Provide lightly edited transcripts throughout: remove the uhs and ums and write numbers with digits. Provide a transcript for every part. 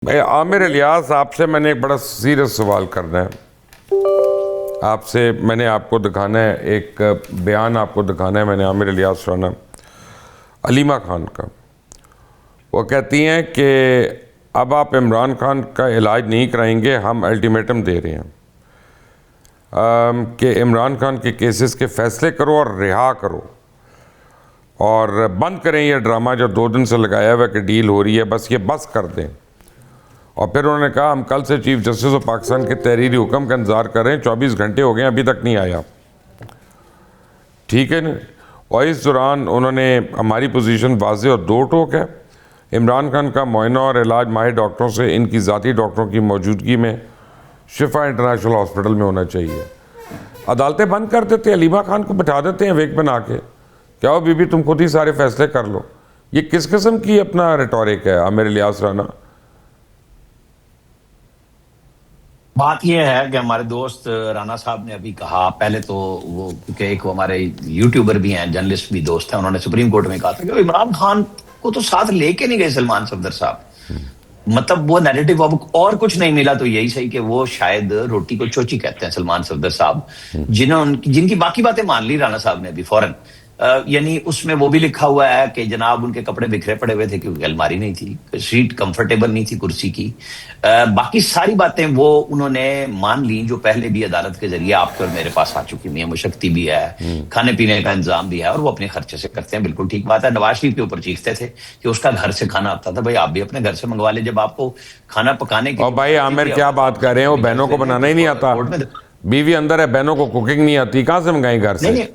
بھائی عامر الیاس، آپ سے میں نے ایک بڑا سیریس سوال کرنا ہے. آپ سے میں نے آپ کو دکھانا ہے ایک بیان، آپ کو دکھانا ہے میں نے عامر الیاس رانا علیمہ خان کا. وہ کہتی ہیں کہ اب آپ عمران خان کا علاج نہیں کرائیں گے، ہم الٹیمیٹم دے رہے ہیں کہ عمران خان کے کیسز کے فیصلے کرو اور رہا کرو، اور بند کریں یہ ڈرامہ جو 2 دن سے لگایا ہوا ہے کہ ڈیل ہو رہی ہے، بس یہ بس کر دیں. اور پھر انہوں نے کہا ہم کل سے چیف جسٹس آف پاکستان کے تحریری حکم کا انتظار کر رہے ہیں، 24 گھنٹے ہو گئے ابھی تک نہیں آیا. ٹھیک ہے نا. اور اس دوران انہوں نے ہماری پوزیشن واضح اور دو ٹوک ہے. عمران خان کا معائنہ اور علاج ماہر ڈاکٹروں سے ان کی ذاتی ڈاکٹروں کی موجودگی میں شفا انٹرنیشنل ہاسپٹل میں ہونا چاہیے. عدالتیں بند کر دیتے ہیں، علیمہ خان کو بٹھا دیتے ہیں ویک بنا کے، کیا ہو بی بی تم خود ہی سارے فیصلے کر لو. یہ کس قسم کی اپنا ریٹورک ہے عامر الیاس رانا؟ بات یہ ہے کہ ہمارے دوست رانا صاحب نے ابھی کہا، پہلے تو وہ کیونکہ ایک ہمارے یوٹیوبر بھی ہیں، جرنلسٹ بھی دوست ہیں، انہوں نے سپریم کورٹ میں کہا تھا کہ عمران خان کو تو ساتھ لے کے نہیں گئے سلمان صفدر صاحب. مطلب وہ نیریٹو اب اور کچھ نہیں ملا تو یہی صحیح کہ وہ شاید روٹی کو چوچی کہتے ہیں سلمان صفدر صاحب، جن کی باقی باتیں مان لی رانا صاحب نے ابھی فوراً. یعنی اس میں وہ بھی لکھا ہوا ہے کہ جناب ان کے کپڑے بکھرے پڑے ہوئے تھے کیونکہ الماری نہیں تھی، سیٹ کمفرٹیبل نہیں تھی کرسی کی. باقی ساری باتیں وہ انہوں نے مان لی جو پہلے بھی عدالت کے ذریعے آپ کے اور میرے پاس آ چکی ہوئی ہیں. مشقتی بھی ہے، کھانے پینے کا انتظام بھی ہے، اور وہ اپنے خرچے سے کرتے ہیں. بالکل ٹھیک بات ہے. نواز شریف کے اوپر چیختے تھے کہ اس کا گھر سے کھانا آتا تھا. بھائی آپ بھی اپنے گھر سے منگوا لیں جب آپ کو کھانا پکانے کی. اور بھائی عامر کیا بات کر رہے ہیں، وہ بہنوں کو بنانا ہی نہیں آتا، بیوی اندر ہے، بہنوں کو کوکنگ نہیں آتی، کہاں سے منگائیں گھر سے؟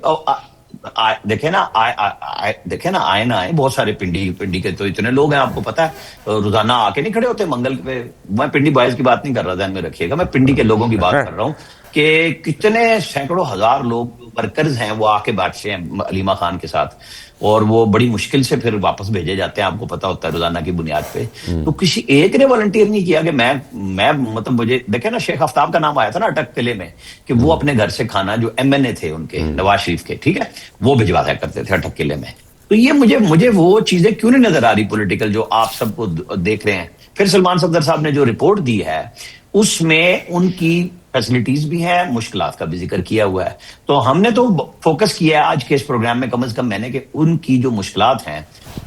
دیکھیں نا آئے نہ آئے، بہت سارے پنڈی کے تو اتنے لوگ ہیں، آپ کو پتا ہے روزانہ آ کے نہیں کھڑے ہوتے منگل پہ. میں پنڈی بوائز کی بات نہیں کر رہا، ذہن میں رکھیے گا، میں پنڈی کے لوگوں کی بات کر رہا ہوں کہ کتنے سینکڑوں ہزار لوگ ورکرز ہیں وہ آ کے بیٹھتے ہیں علیمہ خان کے ساتھ، اور وہ بڑی مشکل سے پھر واپس بھیجے جاتے ہیں، آپ کو پتا ہوتا ہے روزانہ کی بنیاد پہ. تو کسی ایک نے والنٹیئر نہیں کیا کہ میں مطلب مجھے دیکھیں نا، شیخ آفتاب کا نام آیا تھا نا اٹک قلعے میں کہ وہ اپنے گھر سے کھانا جو ایم این اے تھے ان کے نواز شریف کے، ٹھیک ہے، وہ بھجوایا کرتے تھے اٹک قلعے میں. تو یہ مجھے وہ چیزیں کیوں نہیں نظر آ رہی پولیٹیکل جو آپ سب کو دیکھ رہے ہیں. پھر سلمان صفدر صاحب نے جو رپورٹ دی ہے اس میں ان کی فیسلٹیز بھی ہیں، مشکلات کا بھی ذکر کیا ہوا ہے. تو ہم نے تو فوکس کیا ہے آج کے اس پروگرام میں کم از کم میں نے کہ ان کی جو مشکلات ہیں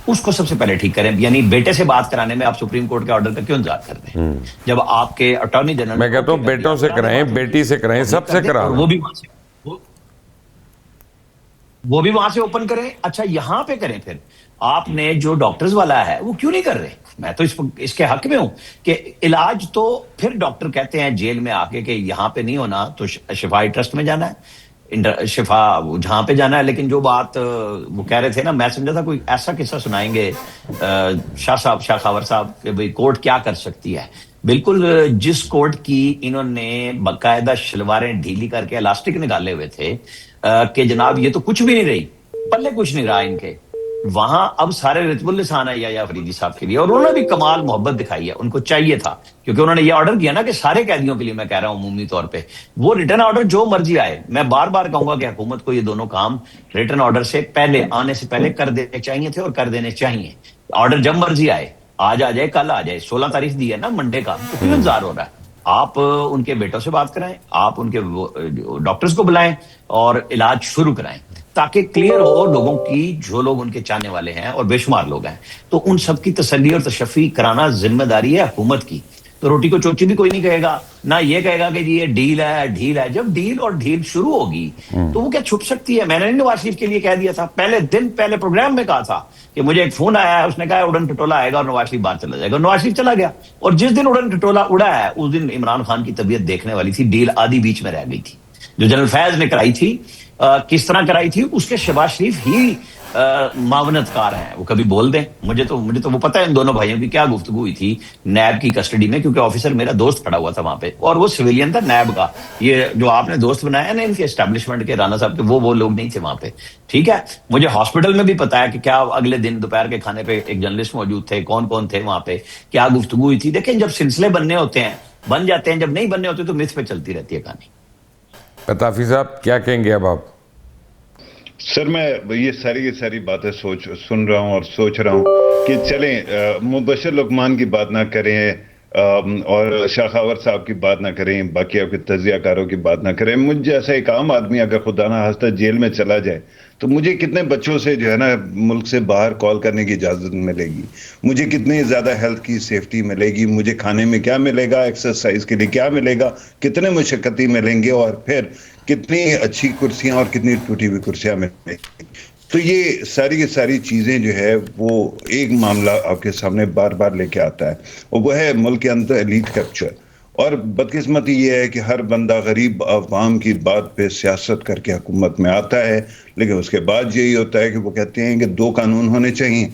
اس کو سب سے پہلے ٹھیک کریں. یعنی بیٹے سے بات کرانے میں آپ سپریم کورٹ کے آرڈر کا کیوں انتظار کر رہے ہیں جب آپ کے اٹارنی جنرل، میں کہتا ہوں بیٹوں سے کرائیں، بیٹی سے کرائیں، سب سے کرا اور لیں. وہ بھی وہاں سے اوپن کریں. اچھا یہاں پہ کریں. پھر آپ نے جو ڈاکٹرز والا ہے وہ کیوں نہیں کر رہے؟ میں تو اس کے حق میں ہوں کہ علاج تو پھر ڈاکٹر کہتے ہیں جیل میں آ کے کہ یہاں پہ نہیں ہونا تو شفائی ٹرسٹ میں جانا ہے، شفا جہاں پہ جانا ہے. لیکن جو بات وہ کہہ رہے تھے نا، میں سمجھا تھا کوئی ایسا قصہ سنائیں گے شاہ خاور صاحب کہ بھئی کورٹ کیا کر سکتی ہے. بالکل جس کورٹ کی انہوں نے باقاعدہ شلواریں ڈھیلی کر کے الاسٹک نکالے ہوئے تھے کہ جناب یہ تو کچھ بھی نہیں رہی، پلے کچھ نہیں رہا ان کے، وہاں اب سارے رتب السان ہے یا فریدی صاحب کے لیے. اور انہوں نے بھی کمال محبت دکھائی ہے، ان کو چاہیے تھا کیونکہ انہوں نے یہ آرڈر کیا نا کہ سارے قیدیوں کے لیے، میں کہہ رہا ہوں عمومی طور پہ وہ ریٹرن آرڈر جو مرضی آئے. میں بار بار کہوں گا کہ حکومت کو یہ دونوں کام ریٹرن آرڈر سے پہلے آنے سے پہلے کر دینے چاہیے تھے اور کر دینے چاہیے. آرڈر جب مرضی آئے، آج آ جائے کل آ جائے. 16 تاریخ دی ہے نا منڈے کا، تو کیوں انتظار ہو رہا ہے؟ آپ ان کے بیٹوں سے بات کرائیں، آپ ان کے ڈاکٹرز کو بلائیں اور علاج شروع کرائیں تاکہ کلیئر ہو لوگوں کی، جو لوگ ان کے چاہنے والے ہیں اور بے شمار لوگ ہیں، تو ان سب کی تسلی اور تشفی کرانا ذمہ داری ہے حکومت کی. تو روٹی کو چوچی بھی کوئی نہیں کہے گا، نہ یہ کہے گا کہ جی یہ ڈیل ہے. جب ڈیل اور ڈھیل شروع ہوگی تو وہ کیا چھپ سکتی ہے؟ میں نے نواز شریف کے لیے کہہ دیا تھا پہلے دن، پہلے پروگرام میں کہا تھا کہ مجھے ایک فون آیا ہے، اس نے کہا اڑن ٹٹولا آئے گا اور نواز شریف باہر چلا جائے گا. نواز شریف چلا گیا، اور جس دن اڑن ٹٹولا اڑا ہے اس دن عمران خان کی طبیعت دیکھنے والی تھی. ڈیل آدھی بیچ میں رہ گئی تھی جو جنرل فیض نے کرائی تھی. کس طرح کرائی تھی اس کے شہباز شریف ہی معاونت کار ہیں. وہ کبھی بول دیں، مجھے تو وہ پتہ ہے ان دونوں بھائیوں کی کیا گفتگو ہوئی تھی نیب کی کسٹڈی میں، کیونکہ آفیسر میرا دوست کھڑا ہوا تھا وہاں پہ اور وہ سویلین تھا نیب کا. یہ جو آپ نے دوست بنایا نا ان کے اسٹیبلشمنٹ کے رانا صاحب کے، وہ لوگ نہیں تھے وہاں پہ. ٹھیک ہے، مجھے ہاسپٹل میں بھی پتا ہے کہ کیا اگلے دن دوپہر کے کھانے پہ ایک جرنلسٹ موجود تھے، کون تھے وہاں پہ، کیا گفتگو ہوئی تھی. دیکھیں جب سلسلے بننے ہوتے ہیں بن جاتے ہیں، جب نہیں بننے ہوتے تو مس پہ چلتی رہتی ہے کہانی. قطافی صاحب کیا کہیں گے اب آپ؟ سر میں یہ ساری باتیں سن رہا ہوں اور سوچ رہا ہوں کہ چلیں مبشر لقمان کی بات نہ کریں، اور شاخاور صاحب کی بات نہ کریں، باقی آپ کے تجزیہ کاروں کی بات نہ کریں. مجھ جیسا ایک عام آدمی اگر خدا نہ خواستہ جیل میں چلا جائے تو مجھے کتنے بچوں سے جو ہے نا ملک سے باہر کال کرنے کی اجازت ملے گی، مجھے کتنی زیادہ ہیلتھ کی سیفٹی ملے گی، مجھے کھانے میں کیا ملے گا، ایکسرسائز کے لیے کیا ملے گا، کتنے مشقتی ملیں گے، اور پھر کتنی اچھی کرسیاں اور کتنی ٹوٹی ہوئی کرسیاں ملیں گی. تو یہ ساری کی ساری چیزیں جو ہے وہ ایک معاملہ آپ کے سامنے بار بار لے کے آتا ہے، اور وہ ہے ملک کے اندر ایلیٹ کیپچر. اور بدقسمتی یہ ہے کہ ہر بندہ غریب عوام کی بات پہ سیاست کر کے حکومت میں آتا ہے، لیکن اس کے بعد یہی ہوتا ہے کہ وہ کہتے ہیں کہ دو قانون ہونے چاہیے،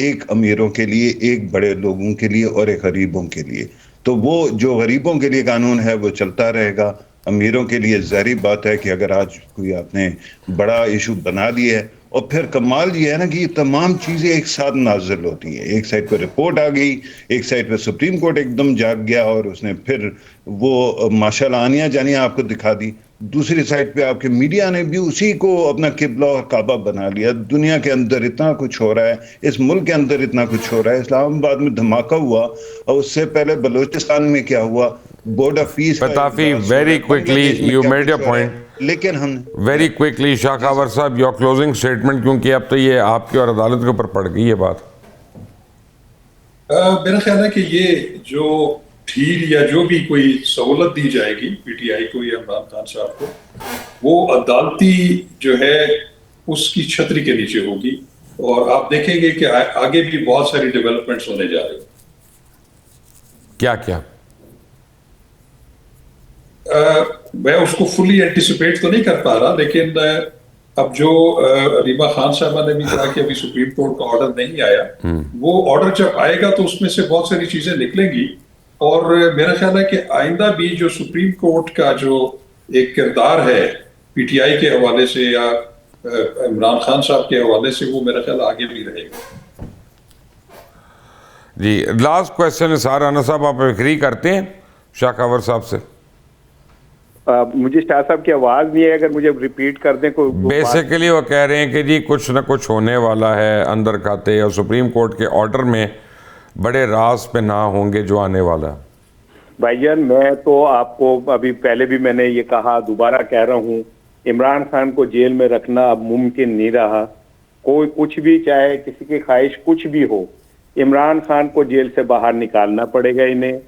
ایک امیروں کے لیے، ایک بڑے لوگوں کے لیے، اور ایک غریبوں کے لیے. تو وہ جو غریبوں کے لیے قانون ہے وہ چلتا رہے گا. امیروں کے لیے ظاہری بات ہے کہ اگر آج کوئی آپ نے بڑا ایشو بنا دیا ہے، اور پھر کمال یہ ہے نا کہ یہ تمام چیزیں ایک ساتھ نازل ہوتی ہیں. ایک سائڈ پہ رپورٹ آ گئی، ایک سائڈ پہ سپریم کورٹ ایک دم جاگ گیا اور اس نے پھر وہ ماشاءاللہ آنیاں جانیاں آپ کو دکھا دی. دوسری سائڈ پہ آپ کے میڈیا نے بھی اسی کو اپنا قبلہ اور کعبہ بنا لیا. دنیا کے اندر اتنا کچھ ہو رہا ہے، اس ملک کے اندر اتنا کچھ ہو رہا ہے. اسلام آباد میں دھماکہ ہوا، اور اس سے پہلے بلوچستان میں کیا ہوا، بورڈ آف پیس کا پتافی اجلاس ہو رہا ہے، ویری بنگلہ کوئکلی دیش میں یو کیا میڈ کچھ اے ہو رہا ہے. پوائنٹ. لیکن ہم ویری کوئکلی شاخاور صاحب یور کلوزنگ سٹیٹمنٹ، کیونکہ اب تو یہ آپ کی اور عدالت کے اوپر پڑ گئی یہ بات. میرا خیال ہے کہ یہ جو ڈھیل یا جو بھی کوئی سہولت دی جائے گی پی ٹی آئی کو یا عمران خان صاحب کو، وہ عدالتی جو ہے اس کی چھتری کے نیچے ہوگی. اور آپ دیکھیں گے کہ آگے بھی بہت ساری ڈیولپمنٹس ہونے جا رہی ہیں. کیا کیا؟ میں اس کو فلی اینٹیسپیٹ تو نہیں کر پا رہا، لیکن اب جو ریما خان صاحبہ نے بھی کہا کہ ابھی سپریم کورٹ کا آرڈر نہیں آیا، وہ آرڈر جب آئے گا تو اس میں سے بہت ساری چیزیں نکلیں گی. اور میرا خیال ہے کہ آئندہ بھی جو سپریم کورٹ کا جو ایک کردار ہے پی ٹی آئی کے حوالے سے یا عمران خان صاحب کے حوالے سے، وہ میرا خیال آگے بھی رہے گا. جی لاسٹ کویسچن نثار رانا صاحب، آپ اگری کرتے ہیں شاخاور صاحب سے؟ مجھے شاہ صاحب کی آواز نہیں ہے، اگر مجھے ریپیٹ کر دیں کوئی. بیسیکلی وہ کہہ رہے ہیں کہ جی کچھ نہ کچھ ہونے والا ہے اندر کھاتے، اور سپریم کورٹ کے آرڈر میں بڑے راز پہ نہ ہوں گے جو آنے والا. بھائی جان میں تو آپ کو ابھی پہلے بھی میں نے یہ کہا، دوبارہ کہہ رہا ہوں، عمران خان کو جیل میں رکھنا اب ممکن نہیں رہا. کوئی کچھ بھی چاہے، کسی کی خواہش کچھ بھی ہو، عمران خان کو جیل سے باہر نکالنا پڑے گا انہیں،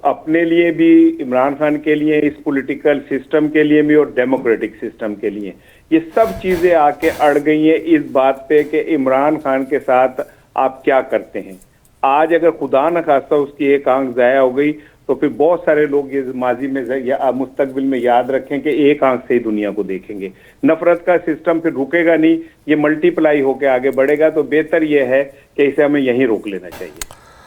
اپنے لیے بھی، عمران خان کے لیے، اس پولیٹیکل سسٹم کے لیے بھی، اور ڈیموکریٹک سسٹم کے لیے. یہ سب چیزیں آ کے اڑ گئی ہیں اس بات پہ کہ عمران خان کے ساتھ آپ کیا کرتے ہیں. آج اگر خدا نہ خواستہ اس کی ایک آنکھ ضائع ہو گئی تو پھر بہت سارے لوگ یہ ماضی میں یا مستقبل میں یاد رکھیں کہ ایک آنکھ سے ہی دنیا کو دیکھیں گے. نفرت کا سسٹم پھر رکے گا نہیں، یہ ملٹی پلائی ہو کے آگے بڑھے گا. تو بہتر یہ ہے کہ اسے ہمیں یہیں روک لینا چاہیے.